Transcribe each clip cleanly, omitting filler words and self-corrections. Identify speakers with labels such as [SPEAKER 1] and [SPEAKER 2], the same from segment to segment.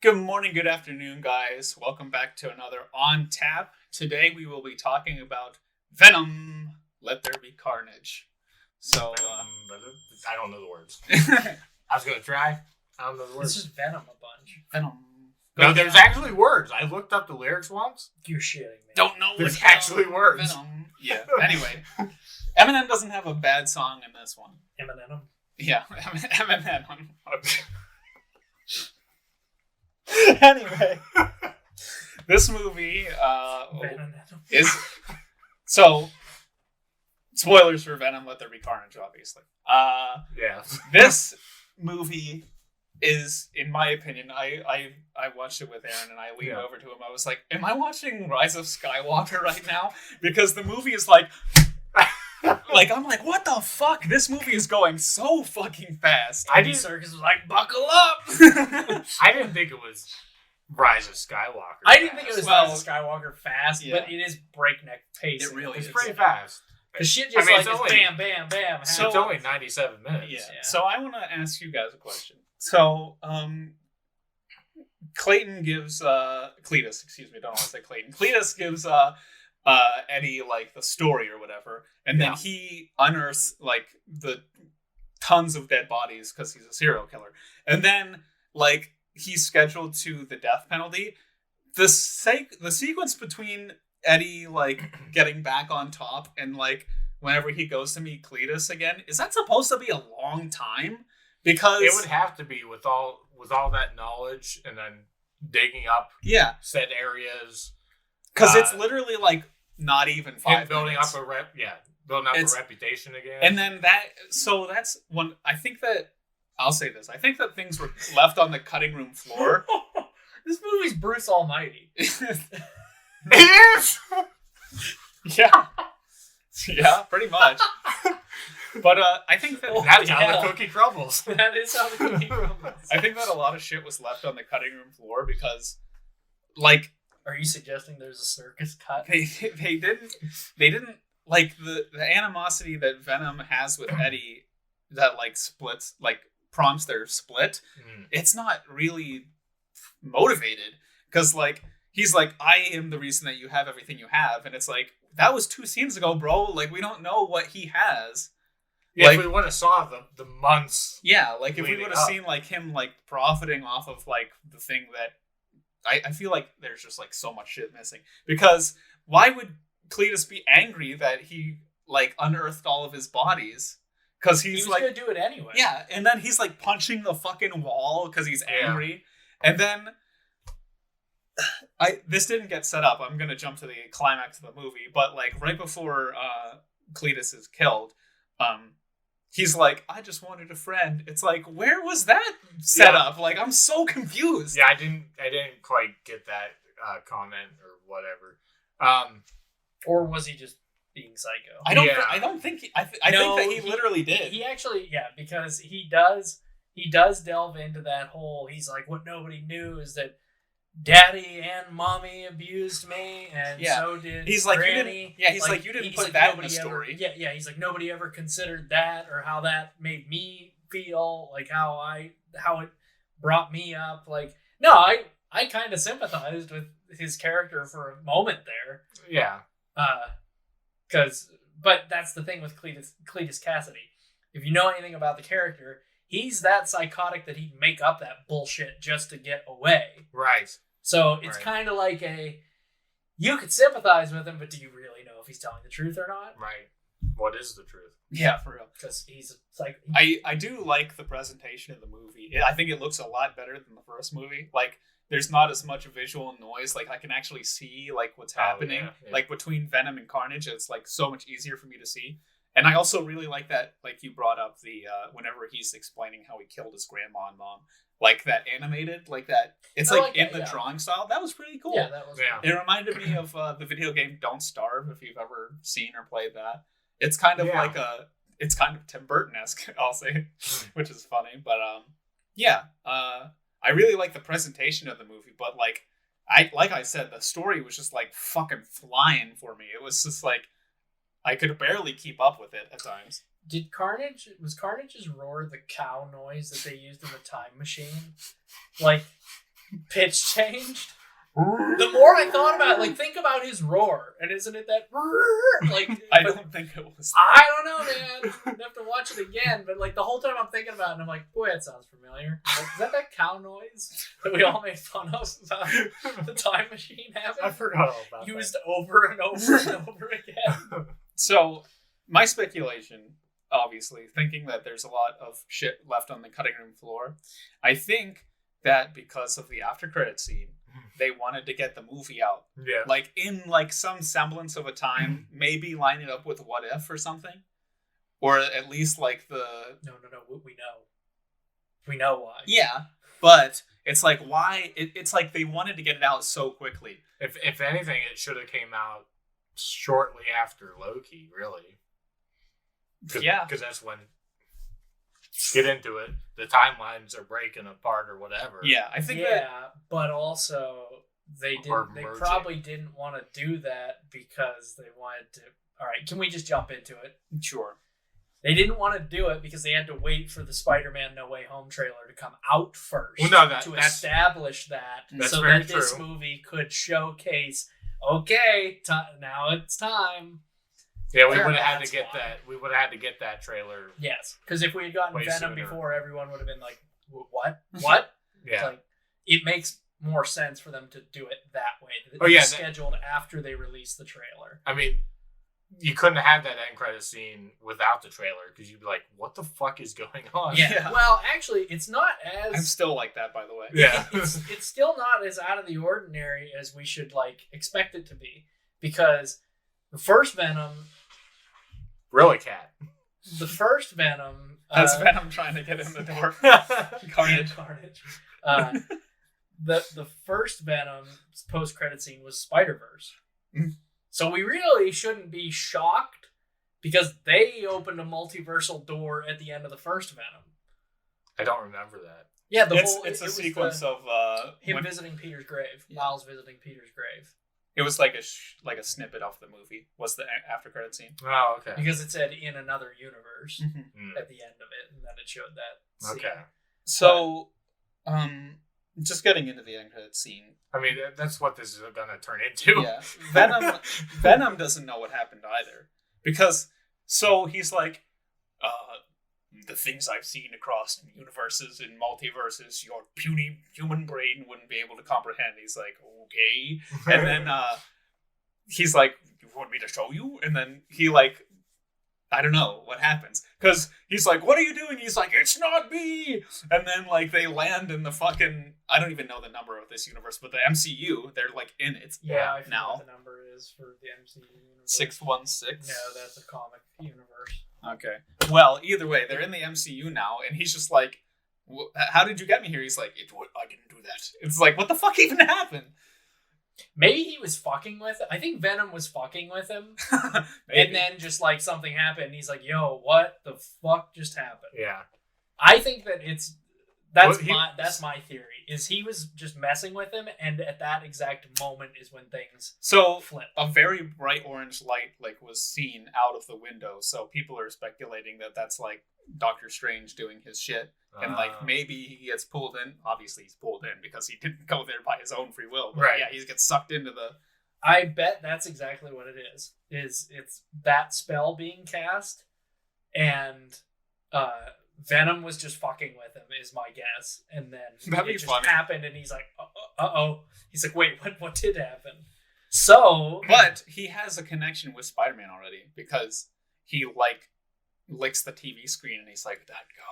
[SPEAKER 1] Good morning, good afternoon, guys. Welcome back to another On Tap. Today we will be talking about Venom, Let There Be Carnage. So,
[SPEAKER 2] I don't know the words. I was going to try. I don't know the words.
[SPEAKER 3] It's just Venom a bunch.
[SPEAKER 1] Venom.
[SPEAKER 2] No, there's actually words. I looked up the lyrics once.
[SPEAKER 3] You're shitting me.
[SPEAKER 1] Don't know
[SPEAKER 2] There's
[SPEAKER 1] what
[SPEAKER 2] actually words.
[SPEAKER 1] Venom. Yeah, anyway. Eminem doesn't have a bad song in this one.
[SPEAKER 3] Eminem.
[SPEAKER 1] Yeah, Eminem. Okay. Anyway, this movie is so spoilers for Venom. Let There Be Carnage, obviously.
[SPEAKER 2] Yeah.
[SPEAKER 1] This movie is, in my opinion, I watched it with Aaron and I leaned over to him. I was like, "Am I watching Rise of Skywalker right now?" Because the movie is like. I'm like, what the fuck? This movie is going so fucking fast.
[SPEAKER 3] Andy Serkis was like, buckle up!
[SPEAKER 2] I didn't think it was Rise of Skywalker.
[SPEAKER 3] I didn't think it was Rise of Skywalker fast, but it is breakneck pace.
[SPEAKER 1] It really
[SPEAKER 2] It's
[SPEAKER 1] is.
[SPEAKER 2] pretty fast.
[SPEAKER 3] The shit just it's bam, bam, bam.
[SPEAKER 2] So it's only 97 minutes.
[SPEAKER 1] Yeah. So I want to ask you guys a question. So, Cletus, excuse me, don't want to say Clayton. Cletus gives Eddie like the story or whatever, and then he unearths like the tons of dead bodies because he's a serial killer, and then like he's scheduled to the death penalty. The sequence between Eddie like getting back on top and like whenever he goes to meet Cletus again, is that supposed to be a long time? Because
[SPEAKER 2] it would have to be with all that knowledge and then digging up said areas.
[SPEAKER 1] Because it's literally like not even 5
[SPEAKER 2] building
[SPEAKER 1] minutes.
[SPEAKER 2] up building up a reputation again.
[SPEAKER 1] And then that's one. I think that I'll say this. I think that things were left on the cutting room floor.
[SPEAKER 3] This movie's Bruce Almighty.
[SPEAKER 2] It is.
[SPEAKER 1] Yeah, pretty much. But I think
[SPEAKER 2] that's how the cookie crumbles.
[SPEAKER 3] That is how the cookie crumbles.
[SPEAKER 1] I think that a lot of shit was left on the cutting room floor because, like.
[SPEAKER 3] Are you suggesting there's a circus cut?
[SPEAKER 1] They didn't like the animosity that Venom has with Eddie that like splits like prompts their split. It's not really motivated because like he's like, I am the reason that you have everything you have, and it's like that was 2 scenes ago, bro. Like we don't know what he has.
[SPEAKER 2] Yeah,
[SPEAKER 1] like,
[SPEAKER 2] if we would have saw the months.
[SPEAKER 1] Yeah, like if we would have seen like him like profiting off of like the thing that. I feel like there's just like so much shit missing because why would Cletus be angry that he like unearthed all of his bodies? Because he was like
[SPEAKER 3] gonna do it anyway.
[SPEAKER 1] Yeah, and then he's like punching the fucking wall because he's angry, and then this didn't get set up. I'm gonna jump to the climax of the movie, but like right before Cletus is killed, he's like, I just wanted a friend. It's like, where was that set up? Like, I'm so confused.
[SPEAKER 2] Yeah, I didn't quite get that comment or whatever.
[SPEAKER 3] Or was he just being psycho?
[SPEAKER 1] I don't think. I think that he literally did.
[SPEAKER 3] He actually, because he does delve into that whole. He's like, what nobody knew is that Daddy and Mommy abused me, and so did
[SPEAKER 1] he's like,
[SPEAKER 3] Granny.
[SPEAKER 1] You didn't put that in the story.
[SPEAKER 3] He's like, nobody ever considered that or how that made me feel, like how it brought me up. Like, no, I kind of sympathized with his character for a moment there.
[SPEAKER 2] Yeah.
[SPEAKER 3] But that's the thing with Cletus Cassidy. If you know anything about the character, he's that psychotic that he'd make up that bullshit just to get away.
[SPEAKER 2] Right.
[SPEAKER 3] So it's kind of like you could sympathize with him, but do you really know if he's telling the truth or not?
[SPEAKER 2] Right. What is the truth?
[SPEAKER 1] Yeah, for real.
[SPEAKER 3] Because he's a psycho.
[SPEAKER 1] I do like the presentation of the movie. I think it looks a lot better than the first movie. Like, there's not as much visual noise. Like, I can actually see like what's happening.
[SPEAKER 2] Yeah.
[SPEAKER 1] Like between Venom and Carnage, it's like so much easier for me to see. And I also really like that, like you brought up the whenever he's explaining how he killed his grandma and mom, like that animated, like that. It's like in the drawing style. That was pretty cool.
[SPEAKER 3] Yeah, that was.
[SPEAKER 1] It reminded me of the video game Don't Starve, if you've ever seen or played that. It's kind of like it's kind of Tim Burton-esque, I'll say, which is funny. But I really like the presentation of the movie. But like I said, the story was just like fucking flying for me. It was just like. I could barely keep up with it at times.
[SPEAKER 3] Was Carnage's roar the cow noise that they used in the time machine? Like, pitch changed. The more I thought about it, like, think about his roar, and isn't it that like?
[SPEAKER 1] I don't think it was.
[SPEAKER 3] I don't know, man. I'd have to watch it again, but like the whole time I'm thinking about it, and I'm like, boy, that sounds familiar. Like, is that cow noise that we all made fun of about the time machine having?
[SPEAKER 2] I forgot all about
[SPEAKER 3] used over and over and over again.
[SPEAKER 1] So my speculation, obviously, thinking that there's a lot of shit left on the cutting room floor, I think that because of the after credit scene, they wanted to get the movie out.
[SPEAKER 2] Yeah.
[SPEAKER 1] Like, in, like, some semblance of a time, maybe line it up with What If or something. Or at least, like, the...
[SPEAKER 3] No, we know. We know why.
[SPEAKER 1] Yeah, but it's like, why? It's like they wanted to get it out so quickly.
[SPEAKER 2] If anything, it should have came out shortly after Loki, really.
[SPEAKER 1] Yeah.
[SPEAKER 2] Because that's when... Get into it. The timelines are breaking apart or whatever.
[SPEAKER 1] Yeah, I think
[SPEAKER 3] but also they probably didn't want to do that because they wanted to. All right, can we just jump into it?
[SPEAKER 1] Sure.
[SPEAKER 3] They didn't want to do it because they had to wait for the Spider-Man No Way Home trailer to come out first.
[SPEAKER 2] Well, no,
[SPEAKER 3] to establish that,
[SPEAKER 2] so
[SPEAKER 3] that this movie could showcase. Okay, now it's time.
[SPEAKER 2] Yeah, we would have had to get that. We would have had to get that trailer.
[SPEAKER 3] Yes, because if we had gotten Venom
[SPEAKER 2] sooner.
[SPEAKER 3] before, everyone would have been like, "What? What?"
[SPEAKER 2] Yeah,
[SPEAKER 3] like, it makes more sense for them to do it that way. Scheduled after they release the trailer.
[SPEAKER 2] I mean, you couldn't have that end credit scene without the trailer because you'd be like, "What the fuck is going on?"
[SPEAKER 3] Yeah. Well, actually, it's not as.
[SPEAKER 1] I'm still like that, by the way.
[SPEAKER 2] Yeah.
[SPEAKER 3] It's still not as out of the ordinary as we should expect it to be, because the first Venom.
[SPEAKER 2] Really, Cat.
[SPEAKER 3] The first Venom.
[SPEAKER 1] That's Venom trying to get in the door. Carnage.
[SPEAKER 3] The first Venom post-credit scene was Spider-Verse.
[SPEAKER 1] Mm.
[SPEAKER 3] So we really shouldn't be shocked because they opened a multiversal door at the end of the first Venom.
[SPEAKER 2] I don't remember that.
[SPEAKER 3] Yeah,
[SPEAKER 1] it's a sequence of
[SPEAKER 3] him visiting Peter's grave. Yeah. Miles visiting Peter's grave.
[SPEAKER 1] It was like a snippet of the movie. Was the after credit scene?
[SPEAKER 2] Oh, okay.
[SPEAKER 3] Because it said in another universe at the end of it, and then it showed that scene.
[SPEAKER 2] Okay.
[SPEAKER 1] So, just getting into the end credit scene.
[SPEAKER 2] I mean, that's what this is going to turn into.
[SPEAKER 1] Yeah, Venom doesn't know what happened either, because he's like, the things I've seen across universes and multiverses, your puny human brain wouldn't be able to comprehend. He's like, okay. And then he's like, you want me to show you? And then he I don't know what happens. Because he's like, what are you doing? He's like, it's not me. And then they land in the fucking, I don't even know the number of this universe, but the MCU, they're in it.
[SPEAKER 3] Yeah, I forget what the number is for the MCU universe.
[SPEAKER 1] 616?
[SPEAKER 3] No, that's a comic universe.
[SPEAKER 1] Okay. Well, either way, they're in the MCU now, and he's just like, how did you get me here? He's like, I didn't do that. It's like, what the fuck even happened?
[SPEAKER 3] Maybe he was fucking with it. I think Venom was fucking with him. And then just something happened, and he's like, yo, what the fuck just happened?
[SPEAKER 2] Yeah.
[SPEAKER 3] I think that that's my theory, is he was just messing with him, and at that exact moment is when things flip.
[SPEAKER 1] A very bright orange light was seen out of the window, so people are speculating that that's Doctor Strange doing his shit, and maybe he gets pulled in. Obviously he's pulled in because he didn't go there by his own free will, but
[SPEAKER 2] right.
[SPEAKER 1] Yeah, he gets sucked into the...
[SPEAKER 3] I bet that's exactly what it is it's that spell being cast, and Venom was just fucking with him, is my guess. And then it just happened, and he's like, uh-oh. He's like, wait, what did happen? So...
[SPEAKER 1] But he has a connection with Spider-Man already, because he, licks the TV screen, and he's like, that guy.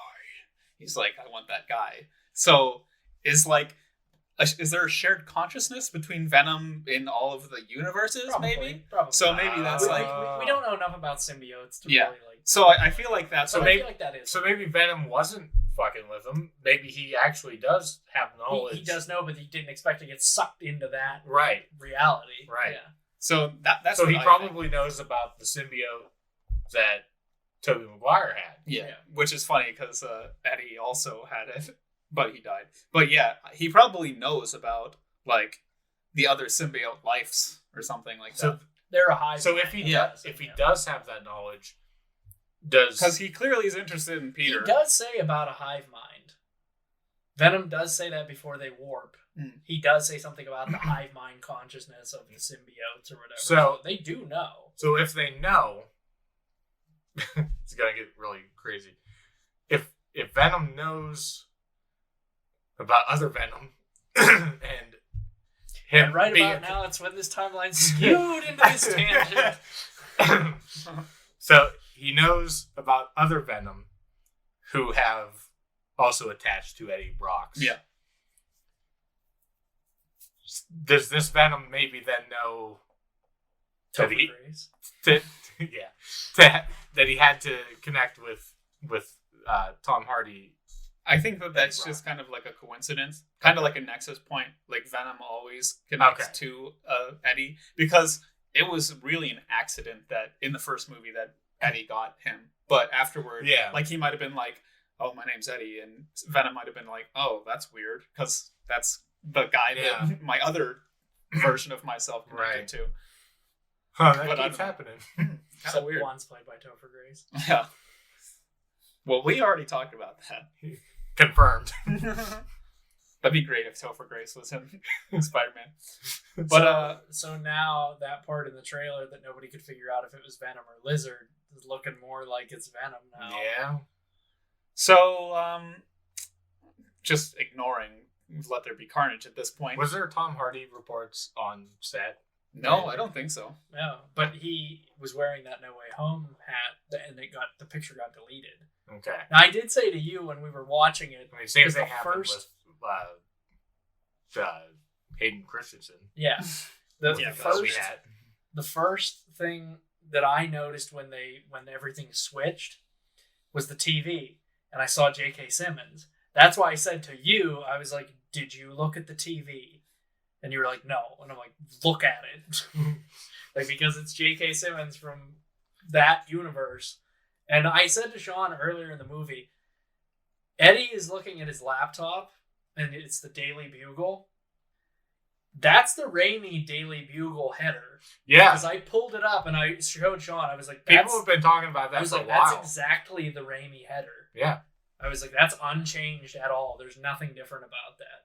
[SPEAKER 1] He's like, I want that guy. So, is there a shared consciousness between Venom in all of the universes, maybe?
[SPEAKER 3] Probably.
[SPEAKER 1] So maybe that's
[SPEAKER 3] we don't know enough about symbiotes to really
[SPEAKER 1] So I feel like that's...
[SPEAKER 3] I feel like that is.
[SPEAKER 2] So maybe Venom wasn't fucking with him. Maybe he actually does have knowledge.
[SPEAKER 3] He does know, but he didn't expect to get sucked into that reality.
[SPEAKER 2] Right.
[SPEAKER 3] Yeah.
[SPEAKER 1] So that's
[SPEAKER 2] so he probably knows about the symbiote that Tobey Maguire had.
[SPEAKER 1] Yeah. Which is funny because Eddie also had it, but he died. But yeah, he probably knows about the other symbiote lives or something like that.
[SPEAKER 3] They're a hive.
[SPEAKER 2] So if he does have that knowledge, because
[SPEAKER 1] he clearly is interested in Peter.
[SPEAKER 3] He does say about a hive mind. Venom does say that before they warp. he does say something about the hive mind consciousness of the symbiotes or whatever.
[SPEAKER 2] So
[SPEAKER 3] they do know.
[SPEAKER 2] So if they know, it's gonna get really crazy. If Venom knows about other Venom and him
[SPEAKER 3] and right
[SPEAKER 2] being
[SPEAKER 3] about now, it's when this timeline's skewed into this tangent.
[SPEAKER 2] So he knows about other Venom who have also attached to Eddie Brock's.
[SPEAKER 1] Yeah.
[SPEAKER 2] Does this Venom maybe then know that he, that he had to connect with Tom Hardy?
[SPEAKER 1] I think that's just kind of like a coincidence, kind of like a nexus point. Like Venom always connects to Eddie, because it was really an accident that in the first movie that Eddie got him, but afterward, like he might have been like, "Oh, my name's Eddie," and Venom might have been like, "Oh, that's weird," because that's the guy that my other version of myself connected to.
[SPEAKER 2] Huh, that keeps happening.
[SPEAKER 3] So weird. One's played by Topher Grace.
[SPEAKER 1] Yeah. Well, we already talked about that.
[SPEAKER 2] Confirmed.
[SPEAKER 1] That'd be great if Topher Grace was him in Spider-Man. But
[SPEAKER 3] so now that part in the trailer that nobody could figure out if it was Venom or Lizard is looking more like it's Venom now.
[SPEAKER 2] Yeah.
[SPEAKER 1] So just ignoring Let There Be Carnage at this point.
[SPEAKER 2] Was there Tom Hardy reports on set?
[SPEAKER 1] No, I don't think so.
[SPEAKER 3] No, but he was wearing that No Way Home hat, and the picture got deleted.
[SPEAKER 2] Okay.
[SPEAKER 3] Now, I did say to you when we were watching it,
[SPEAKER 2] same thing happened with Hayden Christensen.
[SPEAKER 3] Yeah. The first thing that I noticed when everything switched was the TV, and I saw J.K. Simmons. That's why I said to you, I was like, "Did you look at the TV?" And you were like, "No," and I'm like, "Look at it," like because it's J.K. Simmons from that universe. And I said to Sean earlier in the movie, Eddie is looking at his laptop, and it's the Daily Bugle. That's the Raimi Daily Bugle header.
[SPEAKER 2] Yeah.
[SPEAKER 3] Because I pulled it up and I showed Sean. I was like,
[SPEAKER 2] people have been talking about that for a while.
[SPEAKER 3] That's exactly the Raimi header.
[SPEAKER 2] Yeah.
[SPEAKER 3] I was like, that's unchanged at all. There's nothing different about that.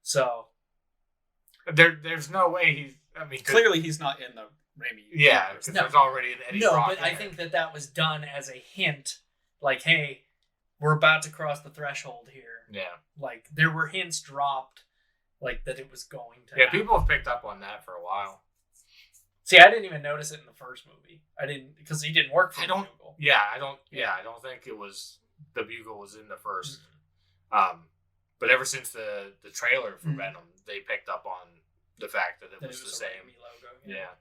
[SPEAKER 3] So.
[SPEAKER 2] There's no way
[SPEAKER 1] clearly he's not in the Raimi.
[SPEAKER 2] Yeah, because there's already an Eddie Brock.
[SPEAKER 3] No, but I think that was done as a hint. Like, hey, we're about to cross the threshold here.
[SPEAKER 2] Yeah.
[SPEAKER 3] Like, there were hints dropped, like, that it was going to happen.
[SPEAKER 2] People have picked up on that for a while.
[SPEAKER 3] See, I didn't even notice it in the first movie. I didn't, because he didn't work for the Bugle.
[SPEAKER 2] Yeah, I don't think it was, the Bugle was in the first. Mm-hmm. But ever since the trailer for Venom, they picked up on the fact that it was the same
[SPEAKER 3] logo.
[SPEAKER 2] Yeah.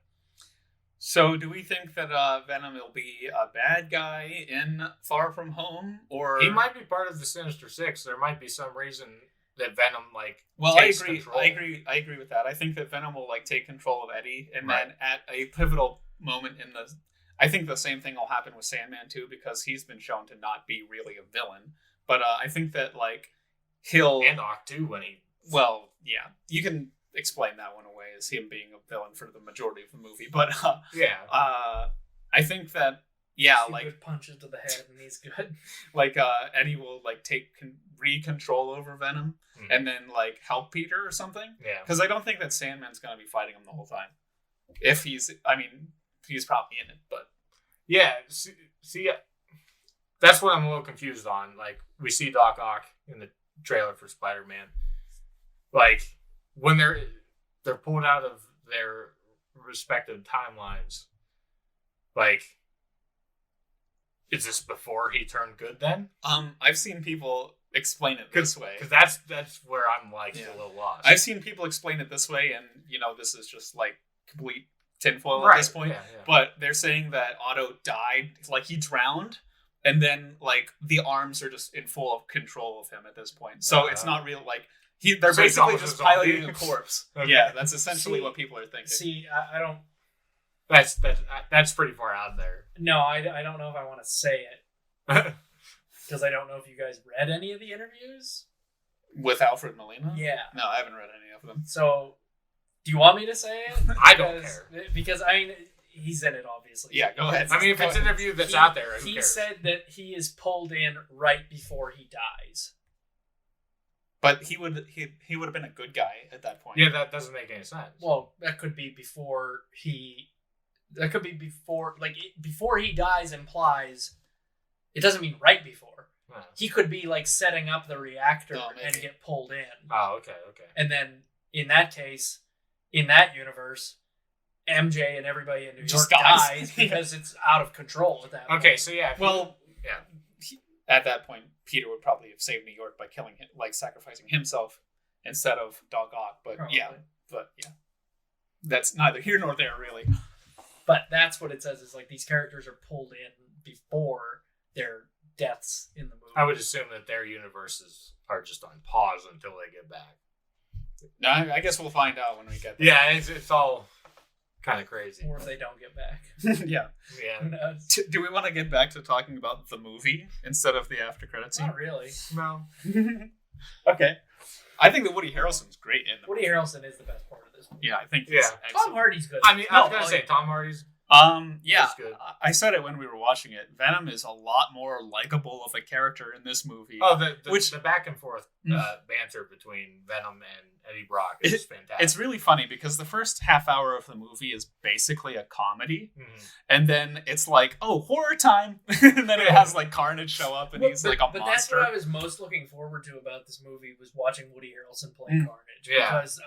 [SPEAKER 1] So, do we think that Venom will be a bad guy in Far From Home, or
[SPEAKER 2] he might be part of the Sinister Six? There might be some reason that Venom
[SPEAKER 1] takes control. I agree with that. I think that Venom will take control of Eddie, and then at a pivotal moment I think the same thing will happen with Sandman too, because he's been shown to not be really a villain. But I think that he'll
[SPEAKER 2] and Octu when he
[SPEAKER 1] you can explain that one away as him being a villain for the majority of the movie, but I think that
[SPEAKER 3] good punches to the head and he's good.
[SPEAKER 1] Eddie will take re-control over Venom and then help Peter or something.
[SPEAKER 2] Yeah,
[SPEAKER 1] because I don't think that Sandman's gonna be fighting him the whole time. If he's probably in it, but
[SPEAKER 2] see, that's what I'm a little confused on. We see Doc Ock in the trailer for Spider-Man, when they're pulled out of their respective timelines, is this before he turned good then?
[SPEAKER 1] I've seen people explain it this way.
[SPEAKER 2] Because that's where I'm a little lost.
[SPEAKER 1] I've seen people explain it this way, and this is just complete tinfoil at this point.
[SPEAKER 2] Yeah.
[SPEAKER 1] But they're saying that Otto died, he drowned, and then the arms are just in full control of him at this point. So it's not real they're basically just piloting a corpse. Okay. Yeah, that's essentially what people are thinking.
[SPEAKER 3] See, I don't.
[SPEAKER 2] That's pretty far out there.
[SPEAKER 3] No, I don't know if I want to say it because I don't know if you guys read any of the interviews
[SPEAKER 1] with Alfred Molina.
[SPEAKER 3] Yeah,
[SPEAKER 1] no, I haven't read any of them.
[SPEAKER 3] So, do you want me to say it?
[SPEAKER 2] I don't care
[SPEAKER 3] because he's in it, obviously.
[SPEAKER 1] Yeah, go ahead.
[SPEAKER 2] If it's an interview that's out there,
[SPEAKER 3] he said that he is pulled in right before he dies.
[SPEAKER 1] But he would have been a good guy at that point.
[SPEAKER 2] Yeah, that doesn't make any sense.
[SPEAKER 3] Well, that could be before he. That could be before, like before he dies. Implies it doesn't mean right before.
[SPEAKER 2] Yeah.
[SPEAKER 3] He could be like setting up the reactor and
[SPEAKER 1] maybe.
[SPEAKER 3] get pulled in.
[SPEAKER 2] Oh, okay.
[SPEAKER 3] And then in that case, in that universe, MJ and everybody in New York
[SPEAKER 1] Just
[SPEAKER 3] dies because it's out of control at that point.
[SPEAKER 2] Okay, so yeah.
[SPEAKER 1] At that point, Peter would probably have saved New York by killing him, like sacrificing himself instead of Doc Ock. But
[SPEAKER 3] Probably.
[SPEAKER 1] that's neither here nor there, really.
[SPEAKER 3] But that's what it says is like these characters are pulled in before their deaths in the movie.
[SPEAKER 2] I would assume that their universes are just on pause until they get back.
[SPEAKER 1] No, I guess we'll find out when we get there.
[SPEAKER 2] Yeah, it's all kind of crazy.
[SPEAKER 3] Or if they don't get back.
[SPEAKER 1] Yeah.
[SPEAKER 3] Who knows?
[SPEAKER 1] Do we want to get back to talking about the movie instead of the after credits scene?
[SPEAKER 3] Not really.
[SPEAKER 2] No.
[SPEAKER 1] Okay. I think that Woody Harrelson's great in the
[SPEAKER 3] Woody
[SPEAKER 1] movie.
[SPEAKER 3] Harrelson is the best part of this movie.
[SPEAKER 1] Yeah, I think he's
[SPEAKER 2] Yeah.
[SPEAKER 3] Tom
[SPEAKER 1] excellent.
[SPEAKER 3] Hardy's good.
[SPEAKER 2] I mean, I was
[SPEAKER 3] No,
[SPEAKER 2] gonna say Tom Hardy's.
[SPEAKER 1] Yeah,
[SPEAKER 2] That's good.
[SPEAKER 1] I said it when we were watching it. Venom is a lot more likable of a character in this movie.
[SPEAKER 2] Oh, the
[SPEAKER 1] Which-
[SPEAKER 2] back and forth banter between Venom and Eddie Brock is fantastic.
[SPEAKER 1] It's really funny because the first half hour of the movie is basically a comedy,
[SPEAKER 2] Mhm.
[SPEAKER 1] and then it's like, oh, horror time, and then it has like Carnage show up, and he's like a
[SPEAKER 3] But that's
[SPEAKER 1] monster.
[SPEAKER 3] what I was most looking forward to about this movie was watching Woody Harrelson play Carnage.
[SPEAKER 2] Yeah.
[SPEAKER 3] Because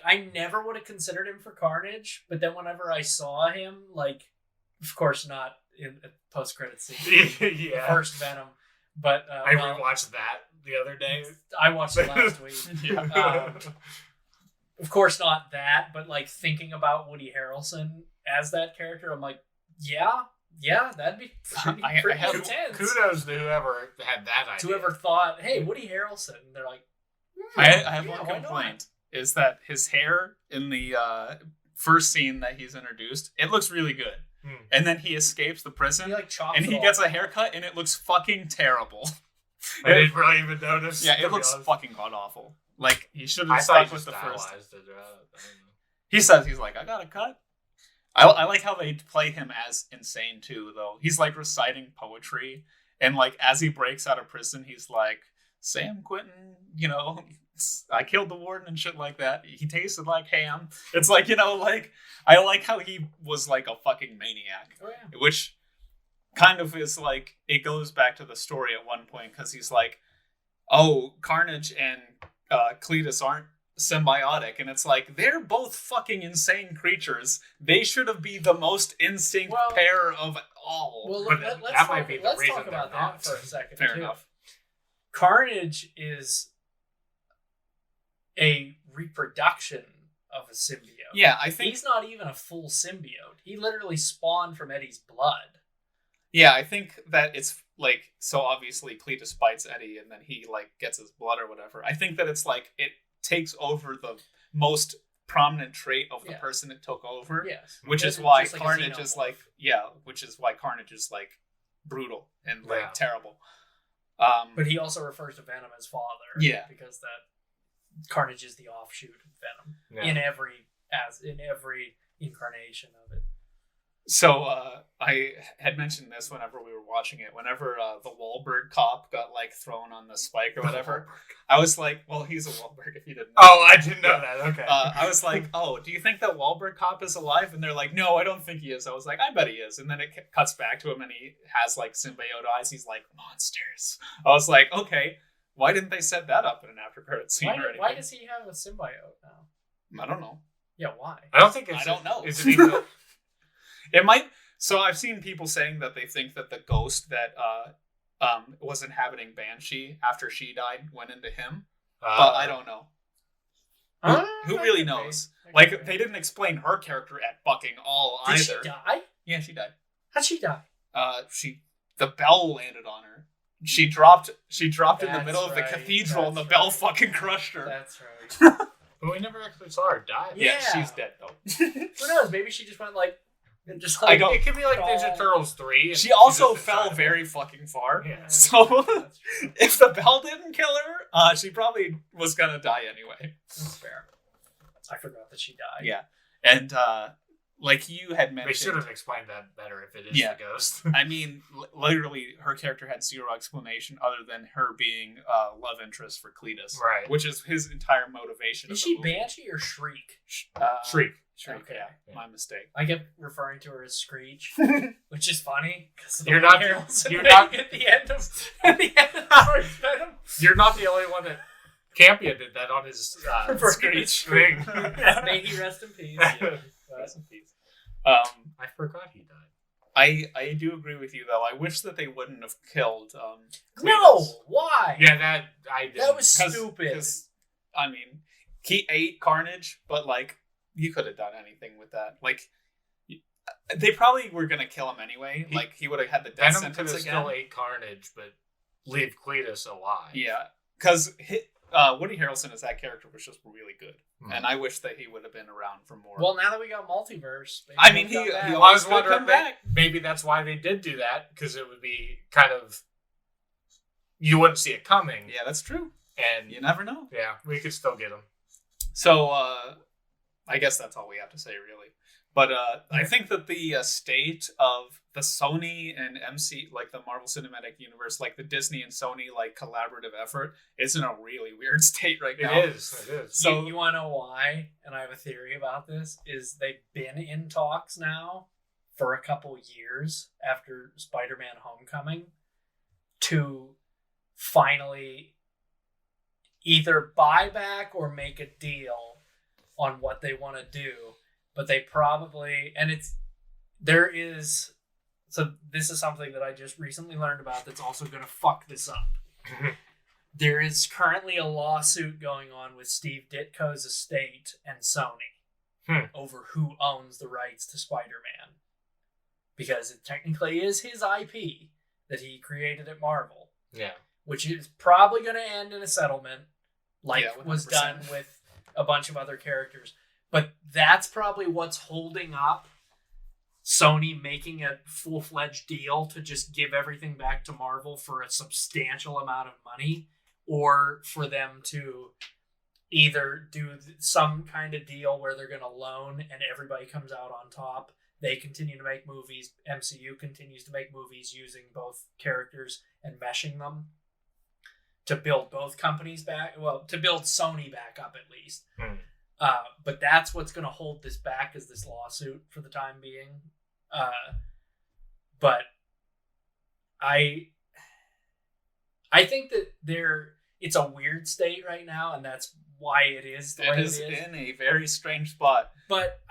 [SPEAKER 3] I never would have considered him for Carnage, but then whenever I saw him, like, of course not in a post-credit scene,
[SPEAKER 2] Yeah.
[SPEAKER 3] first Venom, but
[SPEAKER 2] I rewatched that the other day.
[SPEAKER 3] I watched it last week.
[SPEAKER 1] Yeah.
[SPEAKER 3] Of course not that, but like thinking about Woody Harrelson as that character, I'm like, yeah, that'd be pretty,
[SPEAKER 1] I
[SPEAKER 3] pretty
[SPEAKER 1] have-
[SPEAKER 3] intense.
[SPEAKER 2] Kudos to whoever had that idea.
[SPEAKER 3] Whoever thought, hey, Woody Harrelson, they're like,
[SPEAKER 1] I have
[SPEAKER 3] yeah,
[SPEAKER 1] one
[SPEAKER 3] why not?
[SPEAKER 1] complaint is that his hair in the first scene that he's introduced, it looks really good, and then he escapes the prison,
[SPEAKER 3] He like chops
[SPEAKER 1] and he
[SPEAKER 3] it
[SPEAKER 1] gets
[SPEAKER 3] off.
[SPEAKER 1] a haircut, and it looks fucking terrible.
[SPEAKER 2] I didn't really even notice.
[SPEAKER 1] Yeah,
[SPEAKER 2] to
[SPEAKER 1] it
[SPEAKER 2] be
[SPEAKER 1] looks
[SPEAKER 2] honest.
[SPEAKER 1] fucking god awful. Like he should
[SPEAKER 2] I
[SPEAKER 1] have
[SPEAKER 2] thought he
[SPEAKER 1] stuck with
[SPEAKER 2] just
[SPEAKER 1] the first.
[SPEAKER 2] stylized it. I don't know.
[SPEAKER 1] He says he's like, I got a cut. I like how they play him as insane too, though. He's like reciting poetry, and like as he breaks out of prison, he's like, Sam Quentin, I killed the warden and shit like that. He tasted like ham. It's like, like I like how he was like a fucking maniac,
[SPEAKER 3] Oh, yeah.
[SPEAKER 1] which kind of is like it goes back to the story at one point because he's like, oh, Carnage and Cletus aren't symbiotic, and it's like they're both fucking insane creatures. They should have been the most in sync pair of all.
[SPEAKER 3] Well,
[SPEAKER 2] But
[SPEAKER 3] let's
[SPEAKER 2] that
[SPEAKER 3] talk,
[SPEAKER 2] might be the
[SPEAKER 3] let's
[SPEAKER 2] reason
[SPEAKER 3] talk about
[SPEAKER 2] they're
[SPEAKER 3] that
[SPEAKER 2] not.
[SPEAKER 3] for a second.
[SPEAKER 1] Fair
[SPEAKER 3] too.
[SPEAKER 1] enough.
[SPEAKER 3] Carnage is a reproduction of a symbiote.
[SPEAKER 1] Yeah, I think.
[SPEAKER 3] He's not even a full symbiote. He literally spawned from Eddie's blood.
[SPEAKER 1] Yeah, I think that it's like so. Obviously, Cletus bites Eddie, and then he like gets his blood or whatever. I think that it's like it takes over the most prominent trait of the person it took over.
[SPEAKER 3] Yes,
[SPEAKER 1] which
[SPEAKER 3] It's
[SPEAKER 1] is why
[SPEAKER 3] just like a
[SPEAKER 1] Carnage
[SPEAKER 3] xenomorph.
[SPEAKER 1] is like which is why Carnage is like brutal and like
[SPEAKER 2] Yeah.
[SPEAKER 1] terrible.
[SPEAKER 3] But he also refers to Venom as father.
[SPEAKER 1] Yeah.
[SPEAKER 3] because that Carnage is the offshoot of Venom
[SPEAKER 2] Yeah.
[SPEAKER 3] in every incarnation of it.
[SPEAKER 1] So I had mentioned this whenever we were watching it. Whenever the Wahlberg cop got like thrown on the spike or whatever, I was like, "Well, he's a Wahlberg." If you didn't know.
[SPEAKER 2] Oh, I didn't know that. Okay.
[SPEAKER 1] I was like, "Oh, do you think that Wahlberg cop is alive?" And they're like, "No, I don't think he is." I was like, "I bet he is." And then it cuts back to him, and he has like symbiote eyes. He's like, "Monsters." I was like, "Okay, why didn't they set that up in an after credit scene or anything?"
[SPEAKER 3] Why does he have a symbiote now?
[SPEAKER 1] I don't know.
[SPEAKER 3] Yeah, why?
[SPEAKER 2] I don't think it's.
[SPEAKER 1] I don't know.
[SPEAKER 2] Is it even?
[SPEAKER 1] It might. So I've seen people saying that they think that the ghost that was inhabiting Banshee after she died went into him, but I don't know. Who really knows? Like they didn't explain her character at fucking all
[SPEAKER 3] Did
[SPEAKER 1] either.
[SPEAKER 3] she die?
[SPEAKER 1] Yeah, she died.
[SPEAKER 3] How'd she die?
[SPEAKER 1] The bell landed on her. She dropped in the
[SPEAKER 3] That's
[SPEAKER 1] middle of the
[SPEAKER 3] right,
[SPEAKER 1] cathedral, and the
[SPEAKER 3] that's
[SPEAKER 1] bell
[SPEAKER 3] right.
[SPEAKER 1] fucking crushed her.
[SPEAKER 3] That's right.
[SPEAKER 2] But we never actually saw her die.
[SPEAKER 1] Yeah,
[SPEAKER 3] Yeah.
[SPEAKER 1] she's dead though.
[SPEAKER 3] Who knows? Maybe she just went like, and just
[SPEAKER 1] I
[SPEAKER 3] like.
[SPEAKER 1] don't-
[SPEAKER 2] It could be like Ninja
[SPEAKER 3] Oh.
[SPEAKER 2] Turtles 3. and
[SPEAKER 1] She also
[SPEAKER 2] just
[SPEAKER 1] fell
[SPEAKER 2] decided-
[SPEAKER 1] very fucking far.
[SPEAKER 2] Yeah.
[SPEAKER 1] So
[SPEAKER 3] That's true.
[SPEAKER 1] if the bell didn't kill her, she probably was gonna die anyway.
[SPEAKER 3] That's fair. I forgot that she died.
[SPEAKER 1] Yeah, and like you had mentioned.
[SPEAKER 2] They should have explained that better if it is the ghost.
[SPEAKER 1] I mean, literally, her character had zero explanation other than her being love interest for Cletus,
[SPEAKER 2] right?
[SPEAKER 1] Which is his entire motivation.
[SPEAKER 3] Is she Banshee or Shriek?
[SPEAKER 2] Shriek.
[SPEAKER 3] Okay.
[SPEAKER 1] Yeah, my mistake.
[SPEAKER 3] I kept referring to her as Screech, which is funny because
[SPEAKER 2] you're not
[SPEAKER 3] at the end of first Venom.
[SPEAKER 2] You're not the only one that Campia did that on his Screech thing.
[SPEAKER 3] May he rest in peace.
[SPEAKER 1] Yeah. Rest in peace.
[SPEAKER 2] I forgot he died.
[SPEAKER 1] I do agree with you though. I wish that they wouldn't have killed. Cletus.
[SPEAKER 3] No, why?
[SPEAKER 2] Yeah, that
[SPEAKER 3] was stupid.
[SPEAKER 1] I mean, he ate Carnage, but like you could have done anything with that. Like they probably were gonna kill him anyway. Like he would have had the death
[SPEAKER 2] Venom
[SPEAKER 1] sentence again.
[SPEAKER 2] Still ate Carnage, but leave Cletus alive.
[SPEAKER 1] Yeah, because Woody Harrelson as that character was just really good, and I wish that he would have been around for more.
[SPEAKER 3] Well, now that we got multiverse,
[SPEAKER 2] I mean, he always could come back. Maybe that's why they did do that, because it would be kind of you wouldn't see it coming.
[SPEAKER 1] Yeah, that's true,
[SPEAKER 2] and
[SPEAKER 1] you never know.
[SPEAKER 2] Yeah, we could still get him.
[SPEAKER 1] So I guess that's all we have to say, really. But I think that the state of the Sony and MC, like the Marvel Cinematic Universe, like the Disney and Sony like collaborative effort, is in a really weird state right now.
[SPEAKER 2] It is.
[SPEAKER 3] So you want to know why? And I have a theory about this. Is they've been in talks now for a couple years after Spider-Man: Homecoming to finally either buy back or make a deal on what they want to do. But they probably, so this is something that I just recently learned about that's also going to fuck this up. There is currently a lawsuit going on with Steve Ditko's estate and Sony over who owns the rights to Spider-Man. Because it technically is his IP that he created at Marvel.
[SPEAKER 2] Yeah.
[SPEAKER 3] Which is probably going to end in a settlement like was done with a bunch of other characters. But that's probably what's holding up Sony making a full-fledged deal to just give everything back to Marvel for a substantial amount of money, or for them to either do some kind of deal where they're going to loan and everybody comes out on top. They continue to make movies. MCU continues to make movies using both characters and meshing them to build both companies back. Well, to build Sony back up at least. But that's what's going to hold this back, is this lawsuit for the time being. But I think that it's a weird state right now, and that's why it is the way it is.
[SPEAKER 1] It is in a very strange spot.
[SPEAKER 3] But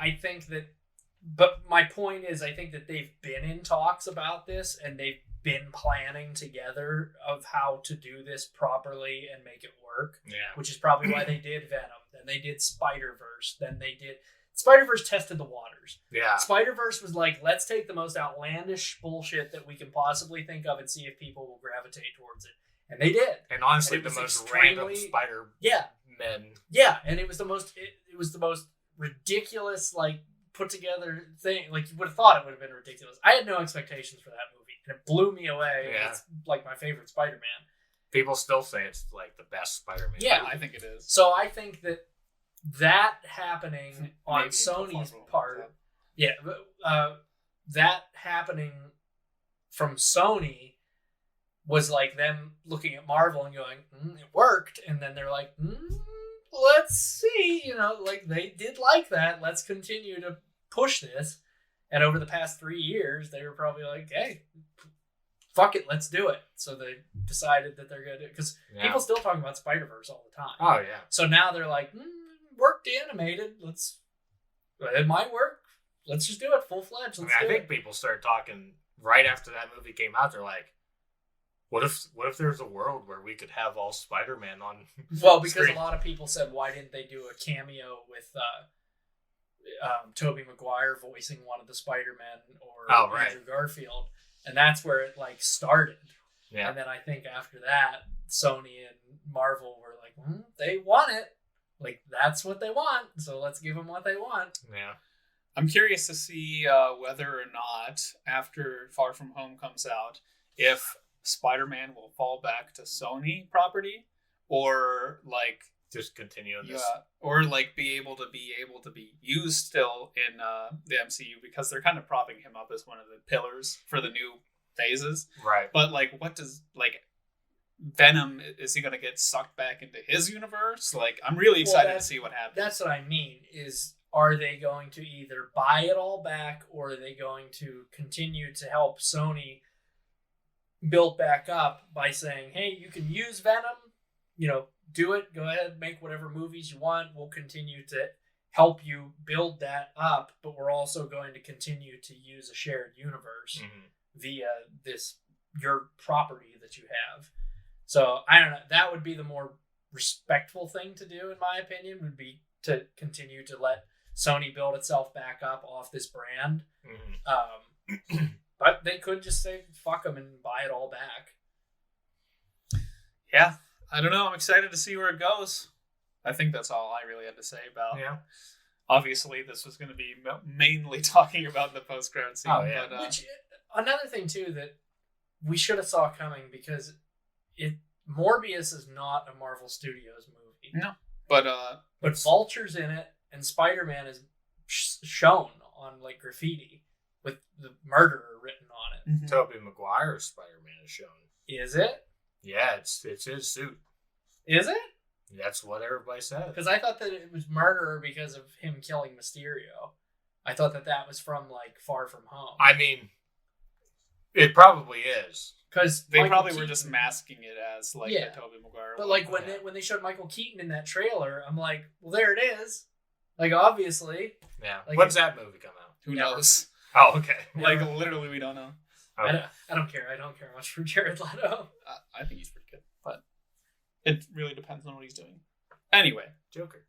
[SPEAKER 3] but my point is, I think that they've been in talks about this, and they've been planning together of how to do this properly and make it work.
[SPEAKER 2] Yeah.
[SPEAKER 3] Which is probably why they did Venom. Then they did Spider-Verse. Then they did... Spider-Verse tested the waters.
[SPEAKER 2] Yeah.
[SPEAKER 3] Spider-Verse was like, let's take the most outlandish bullshit that we can possibly think of and see if people will gravitate towards it. And they did.
[SPEAKER 2] And honestly, the most random Spider-Men.
[SPEAKER 3] Yeah, and it was the most... It was the most ridiculous, like, put together thing. Like, you would have thought it would have been ridiculous. I had no expectations for that movie. And it blew me away.
[SPEAKER 2] Yeah.
[SPEAKER 3] It's like my favorite Spider-Man.
[SPEAKER 2] People still say it's like the best Spider-Man.
[SPEAKER 3] Yeah,
[SPEAKER 1] I think it is.
[SPEAKER 3] So I think that happening on Sony's part, that happening from Sony was like them looking at Marvel and going, it worked. And then they're like, let's see, like they did like that. Let's continue to push this. And over the past 3 years, they were probably like, hey, fuck it, let's do it. So they decided that they're going to do it. Because people still talk about Spider-Verse all the time.
[SPEAKER 2] Oh, yeah.
[SPEAKER 3] So now they're like, worked animated. It might work. Let's just do it full-fledged.
[SPEAKER 2] I think people started talking right after that movie came out. They're like, what if there's a world where we could have all Spider-Man on
[SPEAKER 3] because
[SPEAKER 2] screen?
[SPEAKER 3] A lot of people said, why didn't they do a cameo with... Tobey Maguire voicing one of the Spider-Men or Andrew Garfield, and that's where it like started. Yeah. And then I think after that, Sony and Marvel were like, they want it, like that's what they want, so let's give them what they want.
[SPEAKER 2] Yeah.
[SPEAKER 1] I'm curious to see whether or not after Far From Home comes out, if Spider-Man will fall back to Sony property or like
[SPEAKER 2] just continue in this.
[SPEAKER 1] Yeah, or like be able to be used still in the MCU because they're kind of propping him up as one of the pillars for the new phases.
[SPEAKER 2] Right.
[SPEAKER 1] But like, what does like Venom? Is he going to get sucked back into his universe? Like, I'm really excited to see what happens.
[SPEAKER 3] That's what I mean. Is are they going to either buy it all back, or are they going to continue to help Sony build back up by saying, "Hey, you can use Venom. You know, do it. Go ahead, make whatever movies you want. We'll continue to help you build that up, but we're also going to continue to use a shared universe via this your property that you have." So I don't know. That would be the more respectful thing to do, in my opinion. Would be to continue to let Sony build itself back up off this brand. But they could just say fuck them and buy it all back.
[SPEAKER 1] Yeah. I don't know. I'm excited to see where it goes. I think that's all I really had to say about.
[SPEAKER 2] Yeah.
[SPEAKER 1] Obviously, this was going to be mainly talking about the post-credit scene.
[SPEAKER 2] Oh, yeah.
[SPEAKER 1] But,
[SPEAKER 3] Which another thing too that we should have saw coming, because Morbius is not a Marvel Studios movie.
[SPEAKER 1] No, but
[SPEAKER 3] Vulture's in it, and Spider-Man is shown on like graffiti with the murderer written on it.
[SPEAKER 1] Mm-hmm.
[SPEAKER 2] Tobey Maguire's Spider-Man is shown.
[SPEAKER 3] Is it?
[SPEAKER 2] Yeah, it's his suit.
[SPEAKER 3] Is it?
[SPEAKER 2] That's what everybody said.
[SPEAKER 3] Because I thought that it was murderer because of him killing Mysterio. I thought that was from like Far From Home.
[SPEAKER 2] I mean, it probably is.
[SPEAKER 3] Because
[SPEAKER 1] they probably were just masking it as like the Tobey Maguire.
[SPEAKER 3] But like when they showed Michael Keaton in that trailer, I'm like, well, there it is. Like, obviously.
[SPEAKER 2] Yeah.
[SPEAKER 3] Like,
[SPEAKER 2] when's that movie come out?
[SPEAKER 1] Who knows?
[SPEAKER 2] Oh, okay.
[SPEAKER 1] Like, literally, we don't know.
[SPEAKER 2] Okay.
[SPEAKER 3] I don't care. I don't care much for Jared Leto.
[SPEAKER 1] I think he's pretty good, but it really depends on what he's doing. Anyway,
[SPEAKER 2] Joker.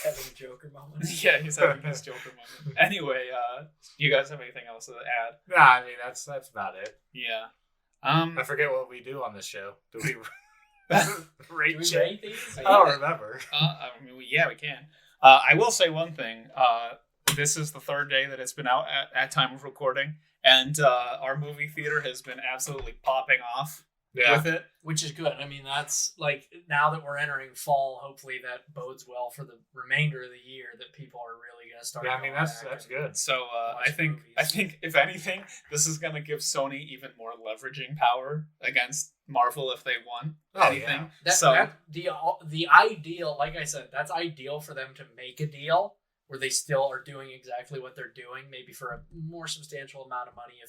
[SPEAKER 3] Having a Joker moment.
[SPEAKER 1] Yeah, he's having his Joker moment. Anyway, do you guys have anything else to add?
[SPEAKER 2] Nah, I mean that's about it.
[SPEAKER 1] Yeah.
[SPEAKER 2] I forget what we do on this show. Do we rate
[SPEAKER 3] these?
[SPEAKER 2] I don't remember.
[SPEAKER 1] I mean, we can. I will say one thing. This is the third day that it's been out at time of recording, and our movie theater has been absolutely popping off with it.
[SPEAKER 3] Which is good. I mean, that's like, now that we're entering fall, hopefully that bodes well for the remainder of the year, that people are really going to start.
[SPEAKER 2] Yeah, I mean, that's good.
[SPEAKER 1] So I think if anything, this is going to give Sony even more leveraging power against Marvel if they want anything.
[SPEAKER 3] Yeah. The ideal, like I said, that's ideal for them to make a deal where they still are doing exactly what they're doing, maybe for a more substantial amount of money, a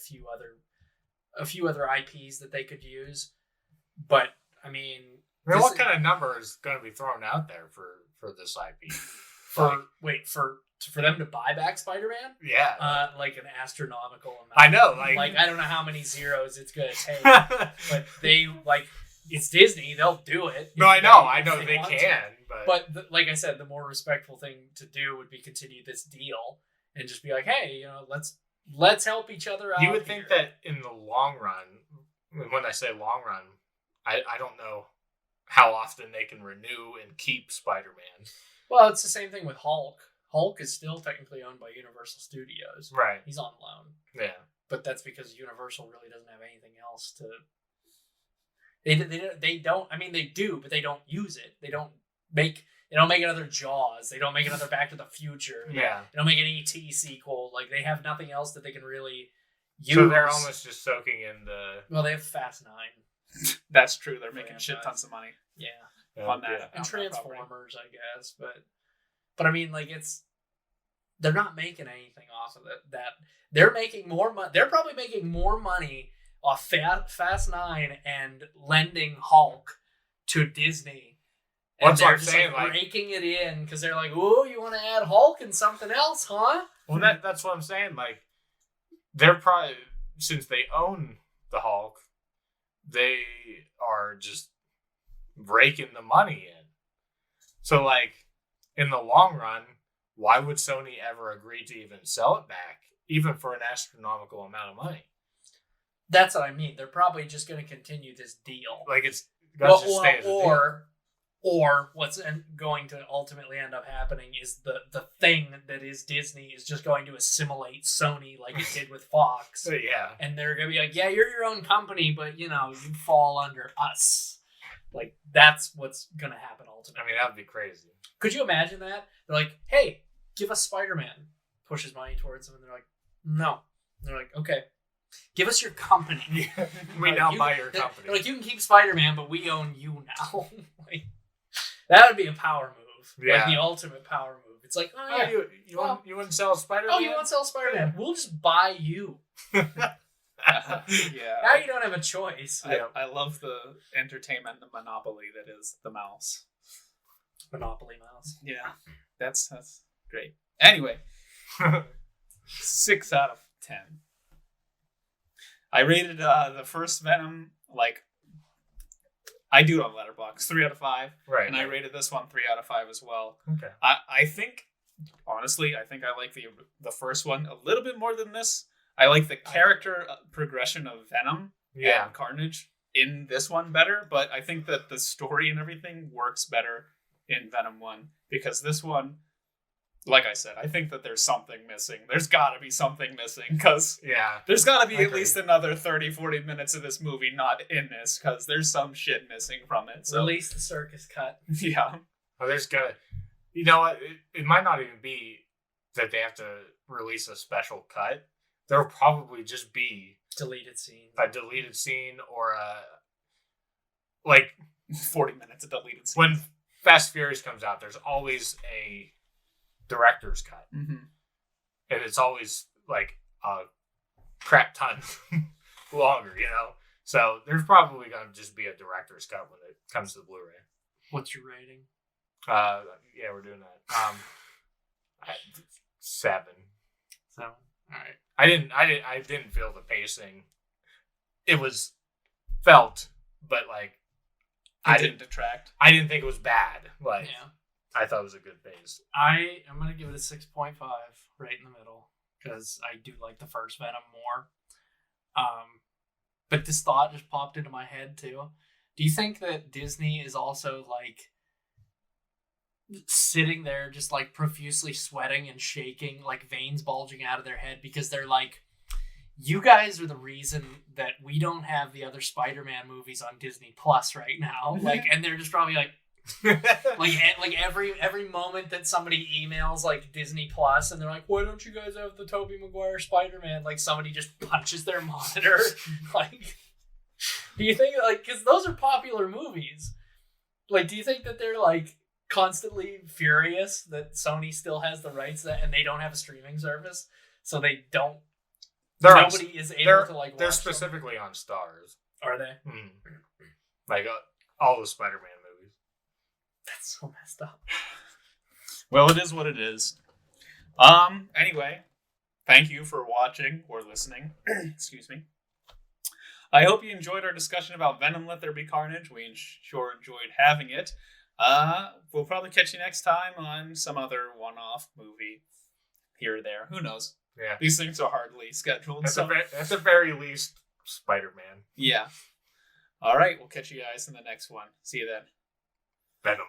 [SPEAKER 3] few other IPs that they could use. But I mean,
[SPEAKER 2] what kind of number is going to be thrown out there for this IP?
[SPEAKER 3] For them to buy back Spider-Man?
[SPEAKER 2] Yeah,
[SPEAKER 3] like an astronomical amount.
[SPEAKER 2] I know,
[SPEAKER 3] like I don't know how many zeros it's going to take, but they it's Disney, they'll do it.
[SPEAKER 2] No, I know they can,
[SPEAKER 3] but like I said, the more respectful thing to do would be continue this deal and just be like, hey, let's help each other out.
[SPEAKER 2] You would think that in the long run, when I say long run, I don't know how often they can renew and keep Spider-Man.
[SPEAKER 3] Well, it's the same thing with Hulk. Hulk is still technically owned by Universal Studios.
[SPEAKER 2] Right.
[SPEAKER 3] He's on loan.
[SPEAKER 2] Yeah.
[SPEAKER 3] But that's because Universal really doesn't have anything else to... They don't... I mean, they do, but they don't use it. They don't make another Jaws. They don't make another Back to the Future.
[SPEAKER 2] Yeah.
[SPEAKER 3] They don't make an E.T. sequel. Like, they have nothing else that they can really use.
[SPEAKER 2] So they're almost just soaking in the...
[SPEAKER 3] Well, they have Fast 9.
[SPEAKER 1] That's true. They're making shit tons of money.
[SPEAKER 3] Yeah.
[SPEAKER 1] On that.
[SPEAKER 3] Yeah. And Transformers, I guess. But I mean, like, they're not making anything off of it. That they're making more money. They're probably making more money off Fast 9 and lending Hulk to Disney. And
[SPEAKER 2] that's what I'm saying.
[SPEAKER 3] Like, breaking it in because they're like, "Ooh, you want to add Hulk and something else, huh?"
[SPEAKER 2] Well, that's what I'm saying. Like, they're probably, since they own the Hulk, they are just raking the money in. So, like, in the long run, why would Sony ever agree to even sell it back, even for an astronomical amount of money?
[SPEAKER 3] That's what I mean. They're probably just going to continue this deal.
[SPEAKER 2] Like, it's got to stay as a deal.
[SPEAKER 3] Or what's going to ultimately end up happening is the thing that is Disney is just going to assimilate Sony like it did with Fox.
[SPEAKER 2] Yeah.
[SPEAKER 3] And they're going to be like, yeah, you're your own company, but, you fall under us. Like, that's what's gonna happen ultimately.
[SPEAKER 2] I mean, that would be crazy.
[SPEAKER 3] Could you imagine that? They're like, hey, give us Spider-Man. Pushes money towards them, and they're like, no. And they're like, okay. Give us your company.
[SPEAKER 2] Yeah, we now buy your company.
[SPEAKER 3] They're like, you can keep Spider-Man, but we own you now. Like, that would be a power move.
[SPEAKER 2] Yeah.
[SPEAKER 3] Like, the ultimate power move. It's like, oh, yeah.
[SPEAKER 2] You wouldn't sell Spider-Man?
[SPEAKER 3] Oh, you want to sell Spider-Man? We'll just buy you.
[SPEAKER 1] Yeah.
[SPEAKER 3] Now you don't have a choice.
[SPEAKER 1] I love the entertainment, the monopoly that is the mouse.
[SPEAKER 3] Monopoly mouse.
[SPEAKER 1] Yeah. That's great. Anyway. 6 out of 10. I rated the first Venom, like, I do it on Letterboxd, 3 out of 5.
[SPEAKER 2] Right.
[SPEAKER 1] And I rated this one 3 out of 5 as well.
[SPEAKER 2] Okay.
[SPEAKER 1] I think, honestly, I like the first one a little bit more than this. I like the character progression of Venom and Carnage in this one better, but I think that the story and everything works better in Venom 1, because this one, like I said, I think that there's something missing. There's got to be something missing, because there's got to be at least another 30-40 minutes of this movie not in this, because there's some shit missing from it. So
[SPEAKER 3] release the circus cut.
[SPEAKER 1] Yeah.
[SPEAKER 2] Well, there's gotta... You know what? It might not even be that they have to release a special cut. There'll probably just be
[SPEAKER 3] deleted scene.
[SPEAKER 2] A deleted scene, or a... Like...
[SPEAKER 1] 40 minutes of deleted scene.
[SPEAKER 2] When Fast Furious comes out, there's always a director's cut.
[SPEAKER 1] Mm-hmm.
[SPEAKER 2] And it's always like a crap ton longer, you know? So there's probably going to just be a director's cut when it comes to the Blu-ray.
[SPEAKER 3] What's your rating?
[SPEAKER 2] Yeah, we're doing that. 7.
[SPEAKER 3] 7. All right.
[SPEAKER 2] I didn't feel the pacing. It was felt, but like
[SPEAKER 1] I didn't detract.
[SPEAKER 2] I didn't think it was bad. Like, I thought it was a good pace.
[SPEAKER 3] I'm gonna give it a 6.5, right in the middle, because I do like the first Venom more. But this thought just popped into my head too. Do you think that Disney is also like sitting there just like profusely sweating and shaking, like veins bulging out of their head, because they're like, you guys are the reason that we don't have the other Spider-Man movies on Disney Plus right now. Like, and they're just probably like every moment that somebody emails like Disney Plus and they're like, why don't you guys have the Tobey Maguire Spider-Man? Like, somebody just punches their monitor. Like, do you think, like, because those are popular movies, like, do you think that they're like constantly furious that Sony still has the rights and they don't have a streaming service, so they don't? Nobody is able to like.
[SPEAKER 2] They're specifically on Stars.
[SPEAKER 3] Are they?
[SPEAKER 2] Mm. Like all the Spider-Man movies.
[SPEAKER 3] That's so messed up.
[SPEAKER 1] Well, it is what it is. Anyway, thank you for watching or listening. Excuse me. I hope you enjoyed our discussion about Venom: Let There Be Carnage. We sure enjoyed having it. We'll probably catch you next time on some other one-off movie here or there. Who knows?
[SPEAKER 2] Yeah.
[SPEAKER 1] These things are hardly scheduled.
[SPEAKER 2] At the very least, Spider-Man.
[SPEAKER 1] Yeah. All right. We'll catch you guys in the next one. See you then.
[SPEAKER 2] Venom.